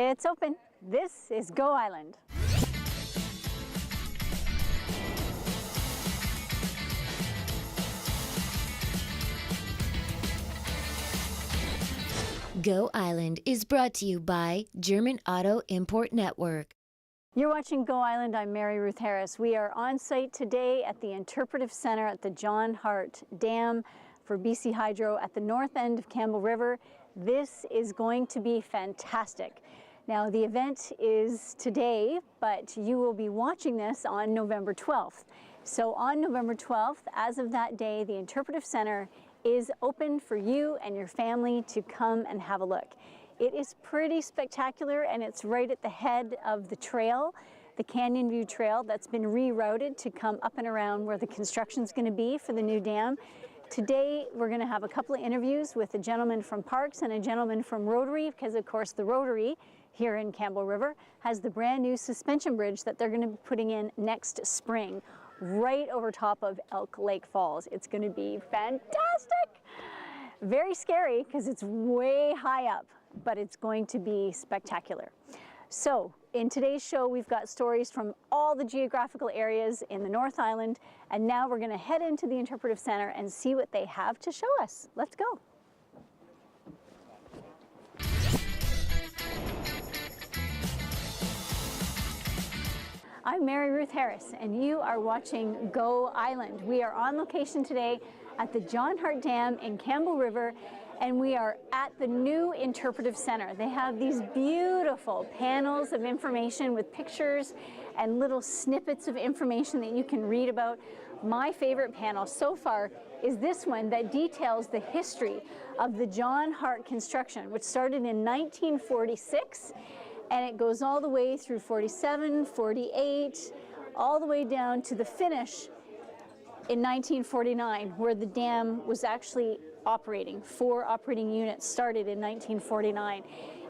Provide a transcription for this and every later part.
It's open. This is Go Island. Go Island is brought to you by German Auto Import Network. You're watching Go Island. I'm Mary Ruth Harris. We are on site today at the Interpretive Centre at the John Hart Dam for BC Hydro at the north end of Campbell River. This is going to be fantastic. Now, the event is today, but you will be watching this on November 12th. So on November 12th, as of that day, the Interpretive Centre is open for you and your family to come and have a look. It is pretty spectacular, and it's right at the head of the trail, the Canyon View Trail that's been rerouted to come up and around where the construction's going to be for the new dam. Today, we're going to have a couple of interviews with a gentleman from Parks and a gentleman from Rotary, because of course the Rotary here in Campbell River has the brand new suspension bridge that they're going to be putting in next spring, right over top of Elk Lake Falls. It's going to be fantastic. Very scary because it's way high up, but it's going to be spectacular. So in today's show, we've got stories from all the geographical areas in the North Island, and now we're going to head into the Interpretive Centre and see what they have to show us. Let's go. I'm Mary Ruth Harris, and you are watching Go Island. We are on location today at the John Hart Dam in Campbell River, and we are at the new Interpretive Centre. They have these beautiful panels of information with pictures and little snippets of information that you can read about. My favorite panel so far is this one that details the history of the John Hart construction, which started in 1946. And it goes all the way through 47, 48, all the way down to the finish in 1949, where the dam was actually operating. 4 operating units started in 1949.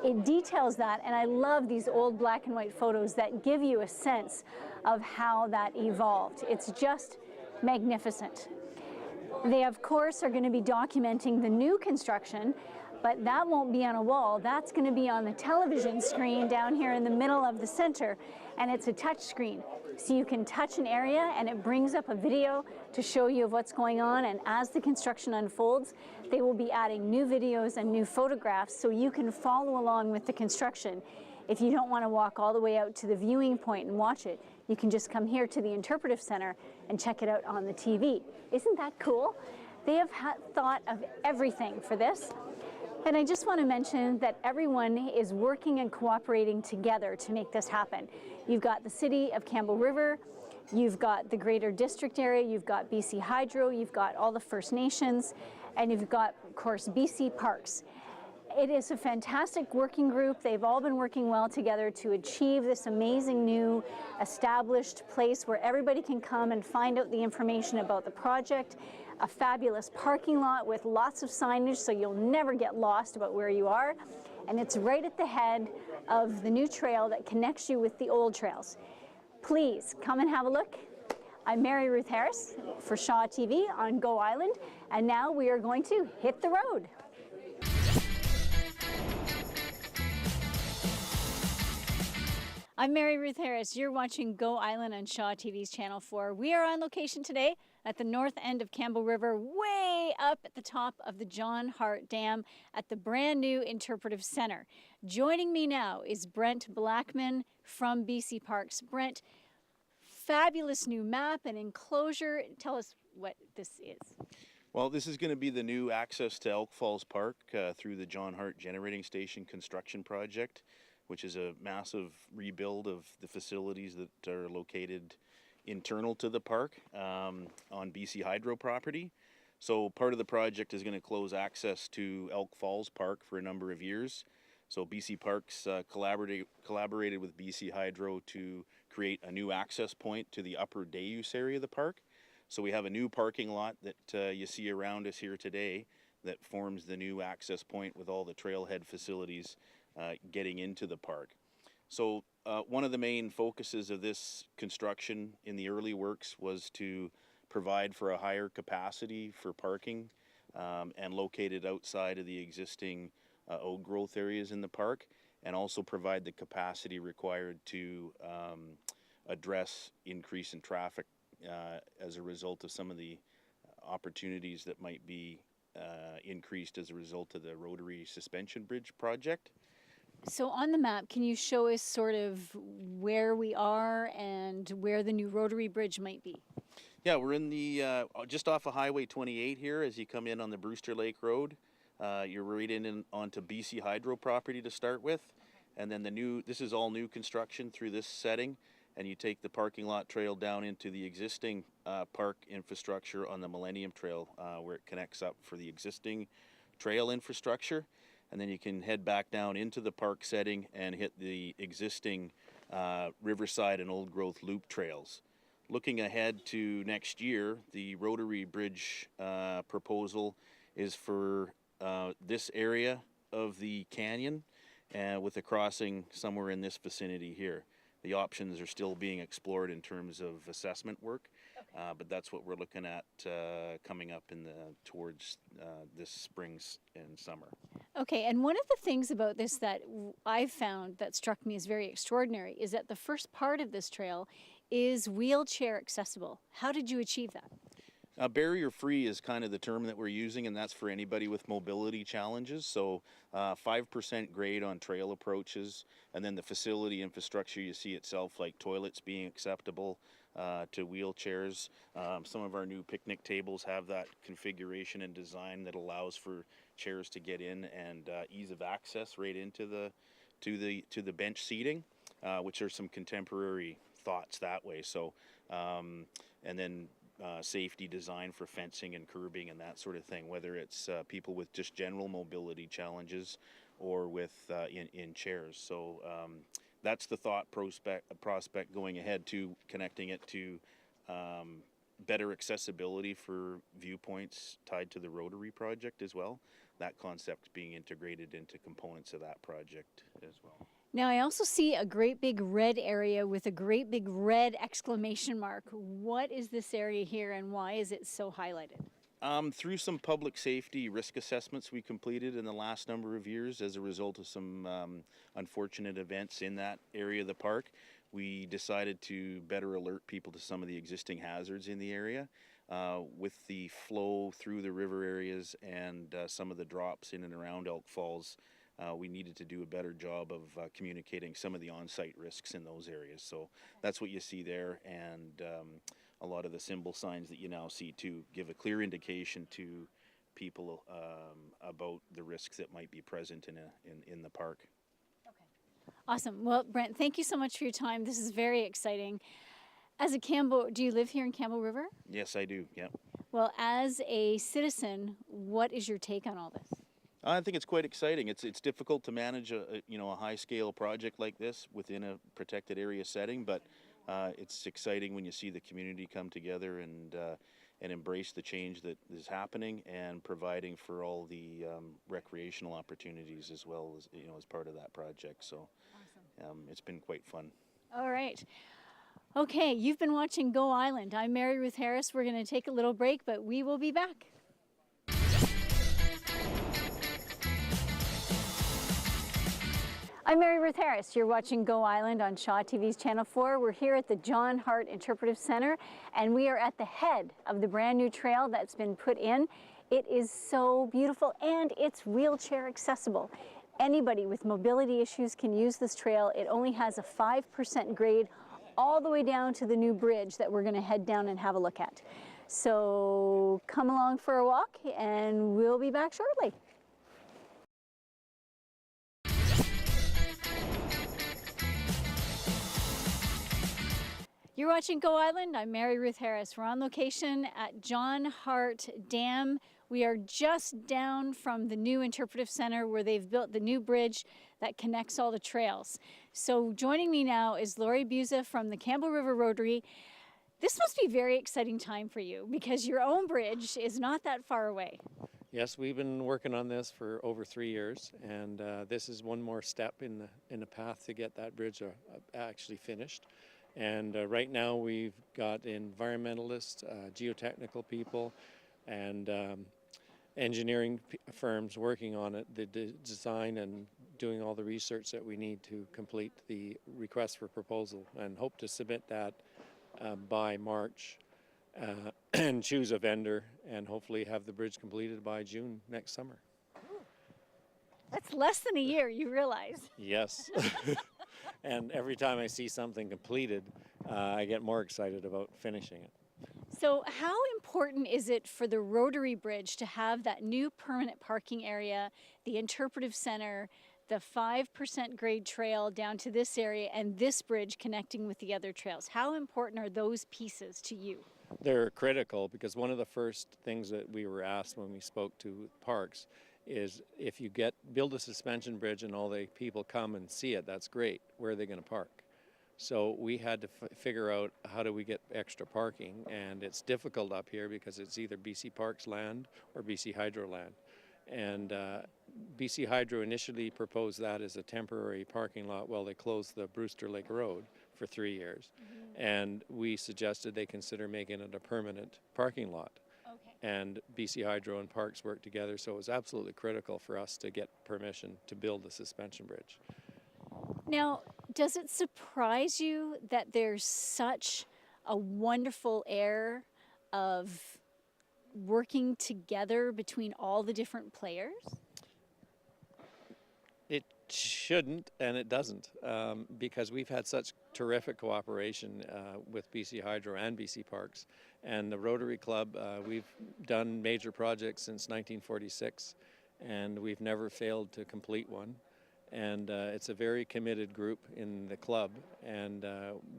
It details that, and I love these old black and white photos that give you a sense of how that evolved. It's just magnificent. They, of course, are going to be documenting the new construction, but that won't be on a wall. That's going to be on the television screen down here in the middle of the center, and it's a touch screen. So you can touch an area and it brings up a video to show you of what's going on, and as the construction unfolds, they will be adding new videos and new photographs so you can follow along with the construction. If you don't want to walk all the way out to the viewing point and watch it, you can just come here to the Interpretive Centre and check it out on the TV. Isn't that cool? They have thought of everything for this. And I just want to mention that everyone is working and cooperating together to make this happen. You've got the city of Campbell River, you've got the greater district area, you've got BC Hydro, you've got all the First Nations, and you've got, of course, BC Parks. It is a fantastic working group. They've all been working well together to achieve this amazing new established place where everybody can come and find out the information about the project. A fabulous parking lot with lots of signage so you'll never get lost about where you are. And it's right at the head of the new trail that connects you with the old trails. Please come and have a look. I'm Mary Ruth Harris for Shaw TV on Go Island, and now we are going to hit the road. I'm Mary Ruth Harris. You're watching Go Island on Shaw TV's Channel 4. We are on location today at the north end of Campbell River, way up at the top of the John Hart Dam at the brand new Interpretive Centre. Joining me now is Brent Blackman from BC Parks. Brent, fabulous new map and enclosure. Tell us what this is. Well, this is going to be the new access to Elk Falls Park through the John Hart Generating Station construction project, which is a massive rebuild of the facilities that are located internal to the park on BC Hydro property. So part of the project is going to close access to Elk Falls Park for a number of years. So BC Parks collaborated with BC Hydro to create a new access point to the upper day use area of the park. So we have a new parking lot that you see around us here today that forms the new access point with all the trailhead facilities getting into the park. So one of the main focuses of this construction in the early works was to provide for a higher capacity for parking and located outside of the existing oak growth areas in the park. and also provide the capacity required to address increase in traffic as a result of some of the opportunities that might be increased as a result of the rotary suspension bridge project. So on the map, can you show us sort of where we are and where the new rotary bridge might be? Yeah, we're in the just off of Highway 28 here as you come in on the Brewster Lake Road. You're right in onto BC Hydro property to start with, and then this is all new construction through this setting, and you take the parking lot trail down into the existing park infrastructure on the Millennium Trail where it connects up for the existing trail infrastructure, and then you can head back down into the park setting and hit the existing Riverside and Old Growth Loop trails. Looking ahead to next year, the rotary bridge proposal is for this area of the canyon with a crossing somewhere in this vicinity here. The options are still being explored in terms of assessment work, but that's what we're looking at coming up towards this spring and summer. Okay, and one of the things about this that I've found that struck me as very extraordinary is that the first part of this trail is wheelchair accessible. How did you achieve that? Barrier-free is kind of the term that we're using, and that's for anybody with mobility challenges. So 5% grade on trail approaches, and then the facility infrastructure you see itself, like toilets being acceptable to wheelchairs. Some of our new picnic tables have that configuration and design that allows for chairs to get in and ease of access right into the bench seating, which are some contemporary thoughts that way. So and then safety design for fencing and curbing and that sort of thing, whether it's people with just general mobility challenges or with in chairs. So that's the thought prospect going ahead to connecting it to better accessibility for viewpoints tied to the Rotary project as well. That concept being integrated into components of that project as well. Now I also see a great big red area with a great big red exclamation mark. What is this area here and why is it so highlighted? Through some public safety risk assessments we completed in the last number of years as a result of some unfortunate events in that area of the park, we decided to better alert people to some of the existing hazards in the area. With the flow through the river areas and some of the drops in and around Elk Falls, we needed to do a better job of communicating some of the on-site risks in those areas. So that's what you see there, and a lot of the symbol signs that you now see too give a clear indication to people about the risks that might be present in the park. Okay. Awesome. Well, Brent, thank you so much for your time. This is very exciting. As a Campbell, do you live here in Campbell River? Yes, I do. Yeah. Well, as a citizen, what is your take on all this? I think it's quite exciting. It's difficult to manage a high-scale project like this within a protected area setting, but it's exciting when you see the community come together and embrace the change that is happening and providing for all the recreational opportunities as well as part of that project. So awesome. It's been quite fun. All right. Okay, you've been watching Go Island. I'm Mary Ruth Harris. We're going to take a little break, but we will be back. I'm Mary Ruth Harris. You're watching Go Island on Shaw TV's Channel 4. We're here at the John Hart Interpretive Centre, and we are at the head of the brand new trail that's been put in. It is so beautiful, and it's wheelchair accessible. Anybody with mobility issues can use this trail. It only has a 5% grade all the way down to the new bridge that we're going to head down and have a look at. So come along for a walk, and we'll be back shortly. You're watching Go Island. I'm Mary Ruth Harris. We're on location at John Hart Dam. We are just down from the new Interpretive Centre where they've built the new bridge that connects all the trails. So joining me now is Lori Buza from the Campbell River Rotary. This must be a very exciting time for you because your own bridge is not that far away. Yes, we've been working on this for over 3 years, and this is one more step in the path to get that bridge actually finished. And right now we've got environmentalists, geotechnical people, and engineering firms working on it. The design and doing all the research that we need to complete the request for proposal, and hope to submit that by March and choose a vendor and hopefully have the bridge completed by June next summer. That's less than a year, you realize. Yes. And every time I see something completed, I get more excited about finishing it. So how important is it for the Rotary Bridge to have that new permanent parking area, the Interpretive Centre, the 5% grade trail down to this area, and this bridge connecting with the other trails? How important are those pieces to you? They're critical, because one of the first things that we were asked when we spoke to parks is, if you build a suspension bridge and all the people come and see it, that's great. Where are they going to park? So we had to figure out, how do we get extra parking? And it's difficult up here because it's either BC Parks land or BC Hydro land. And BC Hydro initially proposed that as a temporary parking lot while they closed the Brewster Lake Road for 3 years. Mm-hmm. And we suggested they consider making it a permanent parking lot. Okay. And BC Hydro and Parks worked together, so it was absolutely critical for us to get permission to build the suspension bridge. Now, does it surprise you that there's such a wonderful air of working together between all the different players? It shouldn't, and it doesn't, because we've had such terrific cooperation with BC Hydro and BC Parks. And the Rotary Club, we've done major projects since 1946, and we've never failed to complete one. And it's a very committed group in the club, and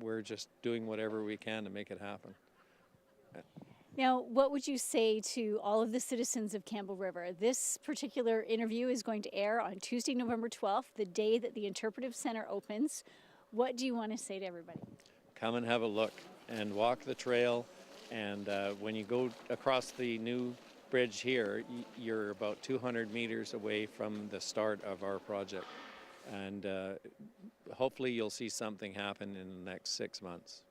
we're just doing whatever we can to make it happen. Now, what would you say to all of the citizens of Campbell River? This particular interview is going to air on Tuesday, November 12th, the day that the Interpretive Centre opens. What do you want to say to everybody? Come and have a look and walk the trail. And when you go across the new bridge here, you're about 200 meters away from the start of our project. And hopefully you'll see something happen in the next 6 months.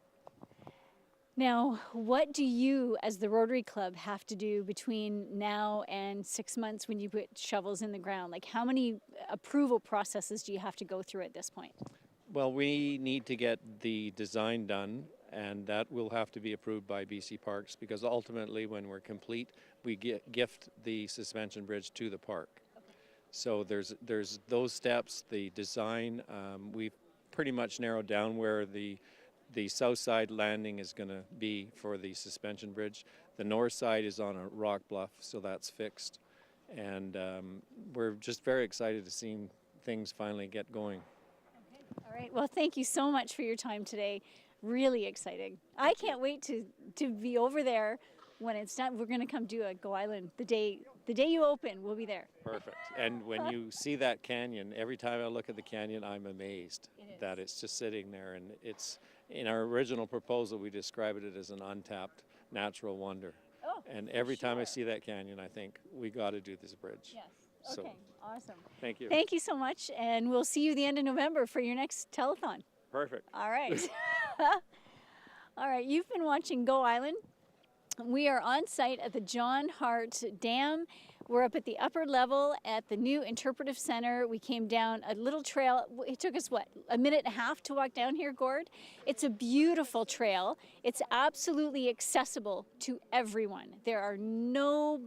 Now, what do you, as the Rotary Club, have to do between now and 6 months when you put shovels in the ground? Like, how many approval processes do you have to go through at this point? Well, we need to get the design done, and that will have to be approved by BC Parks, because ultimately, when we're complete, we gift the suspension bridge to the park. Okay. So there's those steps, the design. We've pretty much narrowed down where the south side landing is going to be for the suspension bridge. The north side is on a rock bluff, so that's fixed. And we're just very excited to see things finally get going. Okay. All right. Well, thank you so much for your time today. Really exciting. I can't wait to be over there when it's done. We're going to come do a Go Island the day you open. We'll be there. Perfect. And when you see that canyon, every time I look at the canyon, I'm amazed that it's just sitting there. And it's, in our original proposal, we described it as an untapped natural wonder. Oh, and every time I see that canyon, I think, we got to do this bridge. Yes. Okay. So, awesome. Thank you. Thank you so much. And we'll see you the end of November for your next telethon. Perfect. All right. All right. You've been watching Go Island. We are on site at the John Hart Dam. We're up at the upper level at the new Interpretive Centre. We came down a little trail. It took us, what, a minute and a half to walk down here, Gord? It's a beautiful trail. It's absolutely accessible to everyone. There are no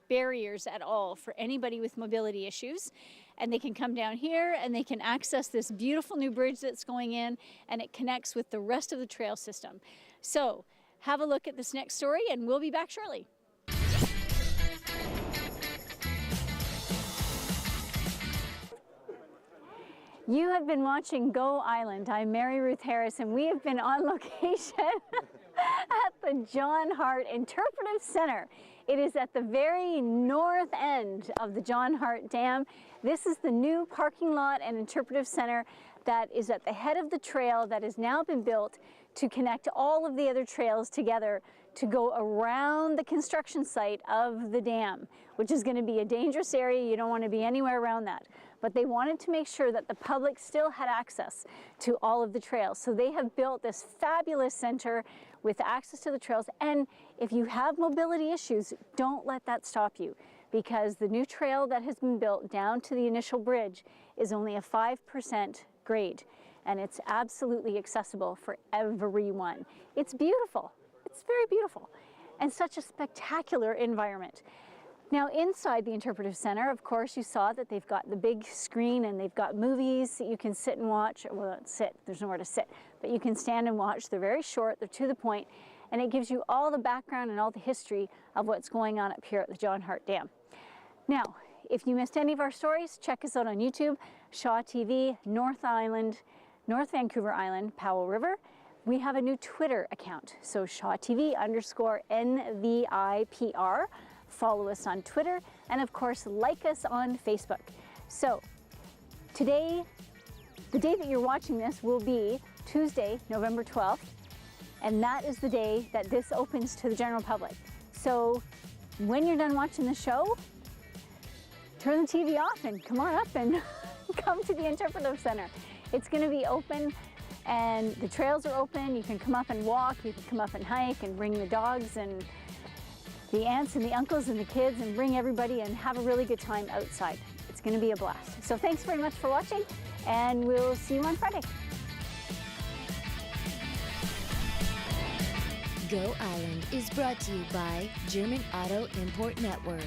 barriers at all for anybody with mobility issues. And they can come down here and they can access this beautiful new bridge that's going in, and it connects with the rest of the trail system. So have a look at this next story, and we'll be back shortly. You have been watching Go Island. I'm Mary Ruth Harris, and we have been on location at the John Hart Interpretive Centre. It is at the very north end of the John Hart Dam. This is the new parking lot and interpretive center that is at the head of the trail that has now been built to connect all of the other trails together to go around the construction site of the dam, which is going to be a dangerous area. You don't want to be anywhere around that. But they wanted to make sure that the public still had access to all of the trails. So they have built this fabulous center with access to the trails. And if you have mobility issues, don't let that stop you. because the new trail that has been built down to the initial bridge is only a 5% grade, and it's absolutely accessible for everyone. It's beautiful. It's very beautiful, and such a spectacular environment. Now inside the Interpretive Centre, of course, you saw that they've got the big screen and they've got movies that you can sit and watch. Well, not sit, there's nowhere to sit, but you can stand and watch. They're very short, they're to the point, and it gives you all the background and all the history of what's going on up here at the John Hart Dam. Now, if you missed any of our stories, check us out on YouTube, Shaw TV, North Vancouver Island, Powell River. We have a new Twitter account, so Shaw TV _NVIPR. Follow us on Twitter, and of course, like us on Facebook. So today, the day that you're watching this will be Tuesday, November 12th, and that is the day that this opens to the general public. So when you're done watching the show, turn the TV off and come on up and come to the Interpretive Centre. It's going to be open, and the trails are open. You can come up and walk, you can come up and hike and bring the dogs and the aunts and the uncles and the kids, and bring everybody and have a really good time outside. It's going to be a blast. So thanks very much for watching, and we'll see you on Friday. Go Island is brought to you by German Auto Import Network.